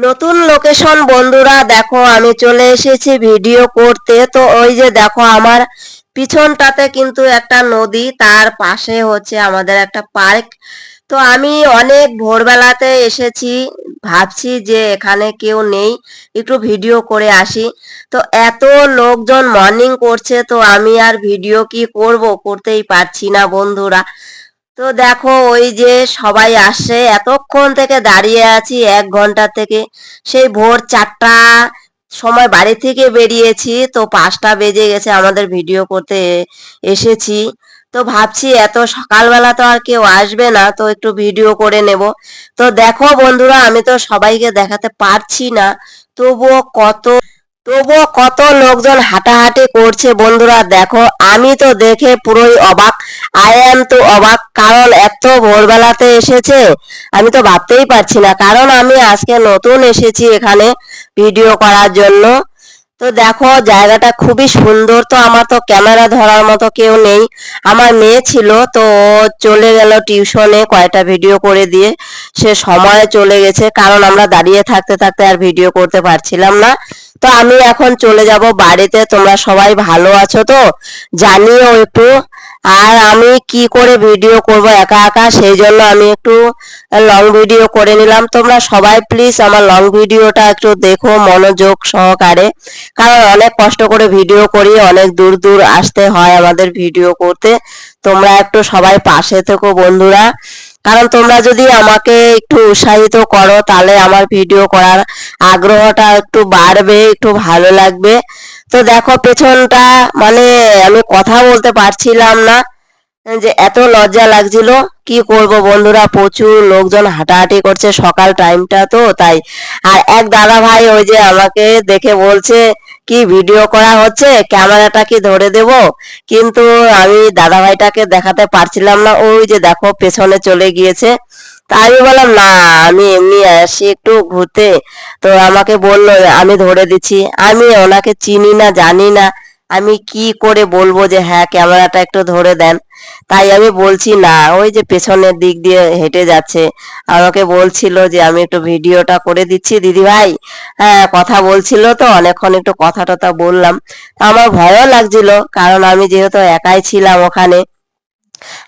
নতুন লোকেশন বন্ধুরা, দেখো আমি চলে এসেছি ভিডিও করতে। তো ওই যে দেখো আমার পিছনটাতে কিন্তু একটা নদী, তার পাশে হচ্ছে আমাদের একটা পার্ক। তো আমি অনেক ভোরবেলাতে এসেছি, ভাবছি যে এখানে কেউ নেই, একটু ভিডিও করে আসি। তো এত লোকজন মর্নিং করছে, তো আমি আর ভিডিও কি করব, করতেই পারছি না বন্ধুরা। তো দেখো ওই যে সবাই আসছে, এতক্ষণ থেকে দাঁড়িয়ে আছি, 1 ঘন্টা থেকে। সেই ভোর 4টা সময় বাড়ি থেকে বেরিয়েছি, তো 5টা বেজে গেছে আমাদের ভিডিও করতে এসেছি। তো ভাবছি এত সকালবেলা তো আর কেউ আসবে না, তো একটু ভিডিও করে নেব। তো দেখো বন্ধুরা, আমি তো সবাইকে দেখাতে পারছি না, তবুও কত লোকজন হাঁটাহাঁটি করছে বন্ধুরা। দেখো আমি তো দেখে পুরোই অবাক, আই এম তো অবাক, কারণ এত ভোরবেলাতে এসেছে। আমি তো ভাবতেই পারছি না, কারণ আমি আজকে নতুন এসেছি এখানে ভিডিও করার জন্য। তো দেখো জায়গাটা খুবই সুন্দর। তো আমার তো ক্যামেরা ধরার মতো কেউ নেই, আমার মেয়ে ছিল, তো ও চলে গেল টিউশনে কয়টা ভিডিও করে দিয়ে, সে সময়ে চলে গেছে, কারণ আমরা দাঁড়িয়ে থাকতে থাকতে আর ভিডিও করতে পারছিলাম না। তো আমি এখন চলে যাব বাড়িতে। তোমরা সবাই ভালো আছো তো জানিও একটু। আর আমি কি করে ভিডিও করব একা একা, সেই জন্য আমি একটু লং ভিডিও করে নিলাম। তোমরা সবাই প্লিজ আমার লং ভিডিওটা একটু দেখো মনোযোগ সহকারে, কারণ অনেক কষ্ট করে ভিডিও করি, অনেক দূর দূর আসতে হয় আমাদের ভিডিও করতে। তোমরা একটু সবাই পাশে থেকো বন্ধুরা, কারণ তোমরা যদি আমাকে একটু উৎসাহিত করো, তাহলে আমার ভিডিও করার আগ্রহটা একটু বাড়বে, একটু ভালো লাগবে। তো দেখো পেছনটা, মানে আমি কথা বলতে পারছিলাম না, যে এত লজ্জা লাগছিল। কি করব বন্ধুরা, প্রচুর লোকজন হাঁটাহাঁটি করছে, সকাল টাইমটা তো তাই। আর এক দাদা ভাই ওই যে আমাকে দেখে বলছে, কি ভিডিও করা হচ্ছে, ক্যামেরাটা কি ধরে দেব? কিন্তু আমি দাদা ভাইটাকে দেখাতে পারছিলাম না, ওই যে দেখো পেছনে চলে গিয়েছে। তা আমি বললাম না, আমি এমনি আসি একটু ঘুরতে। তো আমাকে বললো আমি ধরে দিচ্ছি, আমি ওনাকে চিনি না জানি না, আমি কি করে বলবো যে হ্যাঁ ক্যামেরাটা একটু ধরে দেন। তাই আমি বলছি না, ওই যে পেছনের দিক দিয়ে হেঁটে যাচ্ছে, আমাকে বলছিল যে আমি একটু ভিডিওটা করে দিচ্ছি দিদি ভাই। হ্যাঁ কথা বলছিল, তো অনেকক্ষণ একটু কথা টথা বললাম। আমার ভয়ও লাগছিল, কারণ আমি যেহেতু একাই ছিলাম ওখানে,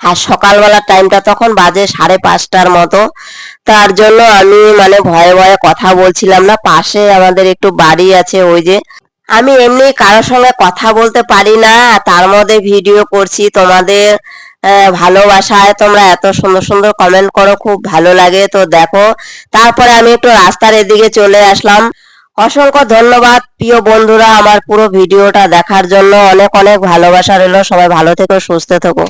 আর সকালবেলার টাইমটা তখন বাজে 5:30টার মতো। তার জন্য আমি মানে ভয়ে ভয়ে কথা বলছিলাম না। পাশে আমাদের একটু বাড়ি আছে, ওই যে আমি এমনি কারোর সঙ্গে কথা বলতে পারি না, তার মধ্যে ভিডিও করছি তোমাদের ভালোবাসায়। তোমরা এত সুন্দর সুন্দর কমেন্ট করো, খুব ভালো লাগে। তো দেখো তারপরে আমি একটু রাস্তার এদিকে চলে আসলাম। অসংখ্য ধন্যবাদ প্রিয় বন্ধুরা আমার পুরো ভিডিওটা দেখার জন্য, অনেক অনেক ভালোবাসা রইলো। সবাই ভালো থেকো, সুস্থ থেকো।